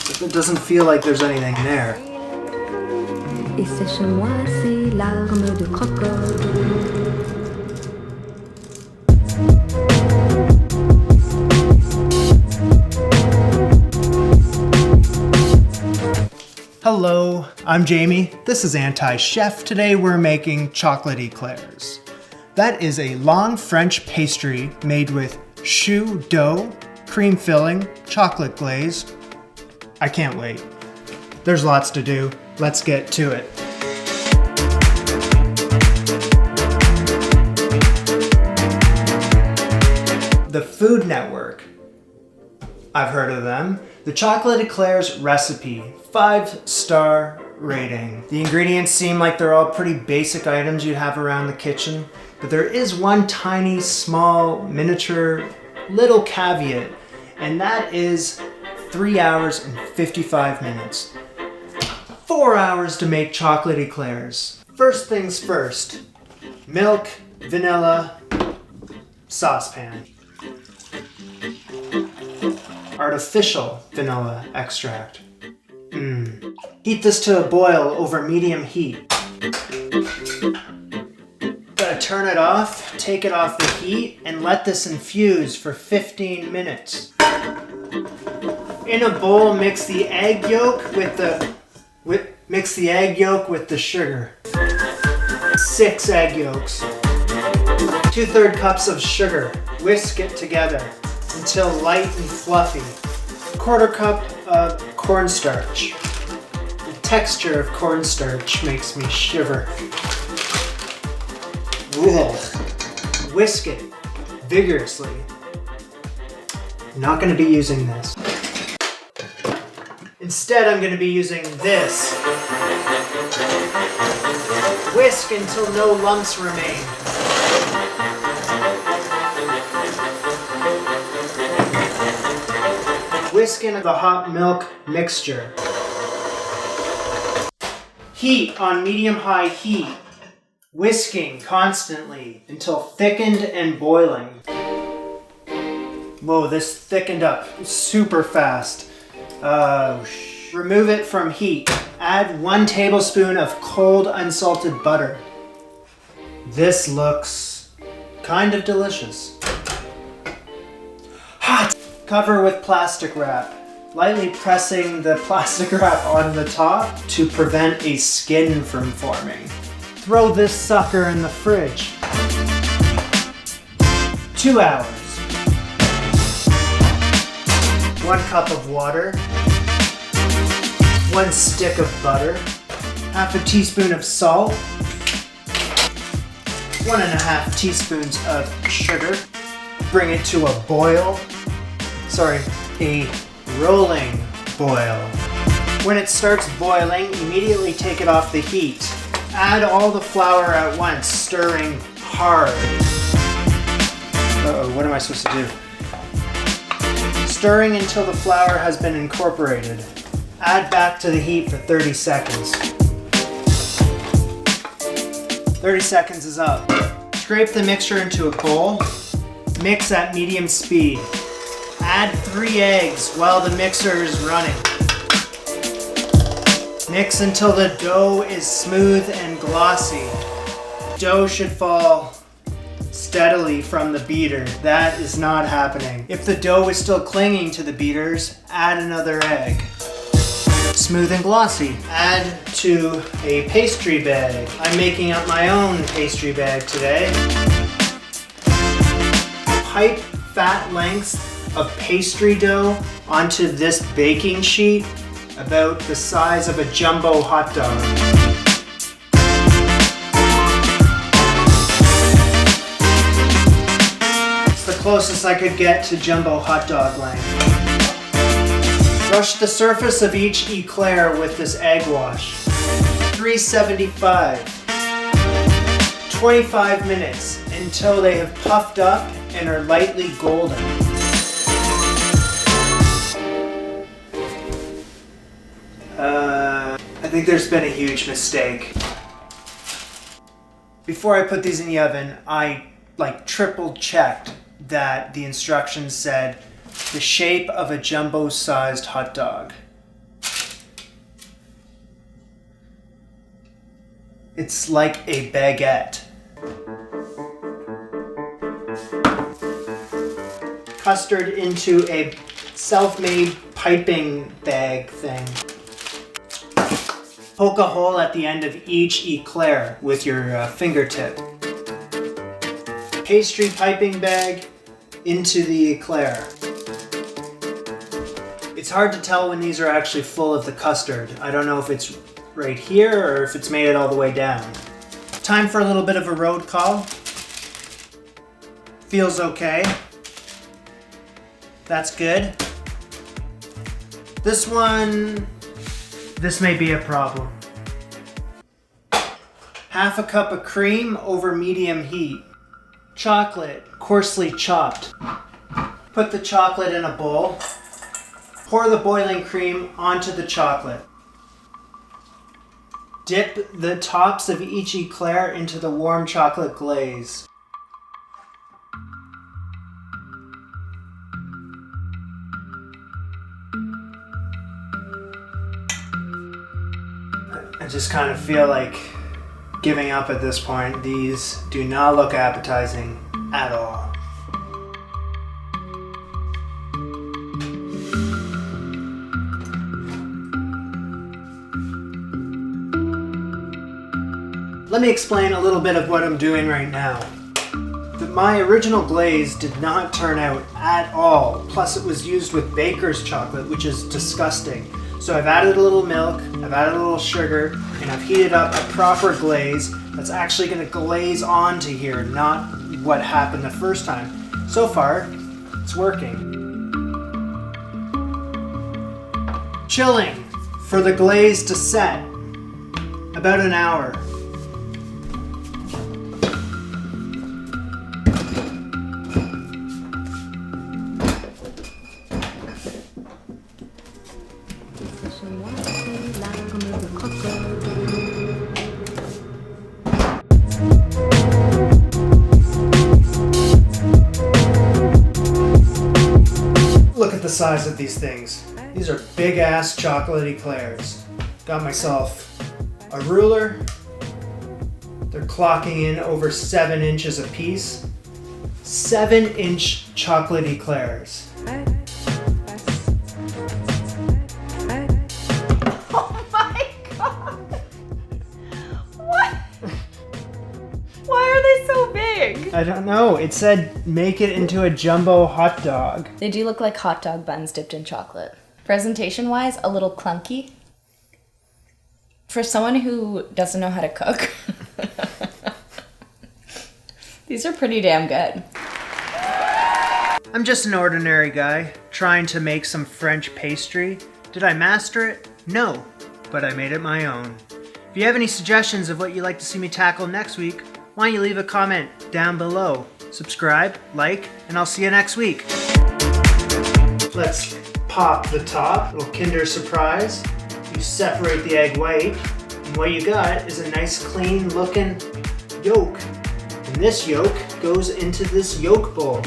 It doesn't feel like there's anything there. Et c'est chez moi, c'est l'arme de crocodile. Hello, I'm Jamie. This is Anti-Chef. Today we're making chocolate eclairs. That is a long French pastry made with choux dough, cream filling, chocolate glaze. I can't wait. There's lots to do. Let's get to it. The Food Network. I've heard of them. The chocolate eclairs recipe, 5-star rating. The ingredients seem like they're all pretty basic items you'd have around the kitchen, but there is one tiny, small, miniature, little caveat, and that is 3 hours and 55 minutes. 4 hours to make chocolate eclairs. First things first, milk, vanilla, saucepan. Artificial vanilla extract. Heat this to a boil over medium heat. Gotta turn it off, take it off the heat, and let this infuse for 15 minutes. In a bowl, mix the egg yolk with the sugar. 6 egg yolks. 2/3 cups of sugar. Whisk it together until light and fluffy. 1/4 cup of cornstarch. The texture of cornstarch makes me shiver. Ugh. Whisk it vigorously. I'm not going to be using this. Instead, I'm going to be using this. Whisk until no lumps remain. Whisk in the hot milk mixture. Heat on medium-high heat, whisking constantly until thickened and boiling. Whoa, this thickened up super fast. Remove it from heat. Add 1 tablespoon of cold unsalted butter. This looks kind of delicious. Hot! Cover with plastic wrap, lightly pressing the plastic wrap on the top to prevent a skin from forming. Throw this sucker in the fridge. 2 hours. 1 cup of water. 1 stick of butter. 1/2 teaspoon of salt. 1.5 teaspoons of sugar. Bring it to a boil. A rolling boil. When it starts boiling, immediately take it off the heat. Add all the flour at once, stirring hard. Uh-oh, what am I supposed to do? Stirring until the flour has been incorporated. Add back to the heat for 30 seconds. 30 seconds is up. Scrape the mixture into a bowl. Mix at medium speed. Add 3 eggs while the mixer is running. Mix until the dough is smooth and glossy. Dough should fall steadily from the beater. That is not happening. If the dough is still clinging to the beaters, add another egg. Smooth and glossy. Add to a pastry bag. I'm making up my own pastry bag today. Pipe fat lengths of pastry dough onto this baking sheet about the size of a jumbo hot dog. It's the closest I could get to jumbo hot dog length. Brush the surface of each eclair with this egg wash. 375. 25 minutes until they have puffed up and are lightly golden. I think there's been a huge mistake. Before I put these in the oven, I triple checked that the instructions said the shape of a jumbo-sized hot dog. It's like a baguette. Custard into a self-made piping bag thing. Poke a hole at the end of each eclair with your fingertip. Pastry piping bag into the eclair. It's hard to tell when these are actually full of the custard. I don't know if it's right here or if it's made it all the way down. Time for a little bit of a road call. Feels okay. That's good. This may be a problem. Half a cup of cream over medium heat. Chocolate, coarsely chopped. Put the chocolate in a bowl. Pour the boiling cream onto the chocolate. Dip the tops of each eclair into the warm chocolate glaze. I just kind of feel like giving up at this point. These do not look appetizing at all. Let me explain a little bit of what I'm doing right now. My original glaze did not turn out at all. Plus it was used with baker's chocolate, which is disgusting. So I've added a little milk, I've added a little sugar, and I've heated up a proper glaze that's actually going to glaze onto here, not what happened the first time. So far, it's working. Chilling for the glaze to set. About an hour. Look at the size of these things. These are big ass chocolate eclairs. Got myself a ruler. They're clocking in over 7 inches a piece. 7-inch chocolate eclairs. Oh my god! What? Why are they so big? I don't know. It said make it into a jumbo hot dog. They do look like hot dog buns dipped in chocolate. Presentation-wise, a little clunky. For someone who doesn't know how to cook, these are pretty damn good. I'm just an ordinary guy trying to make some French pastry. Did I master it? No, but I made it my own. If you have any suggestions of what you'd like to see me tackle next week, why don't you leave a comment down below. Subscribe, like, and I'll see you next week. Let's pop the top, little Kinder Surprise. You separate the egg white, and what you got is a nice clean looking yolk. And this yolk goes into this yolk bowl.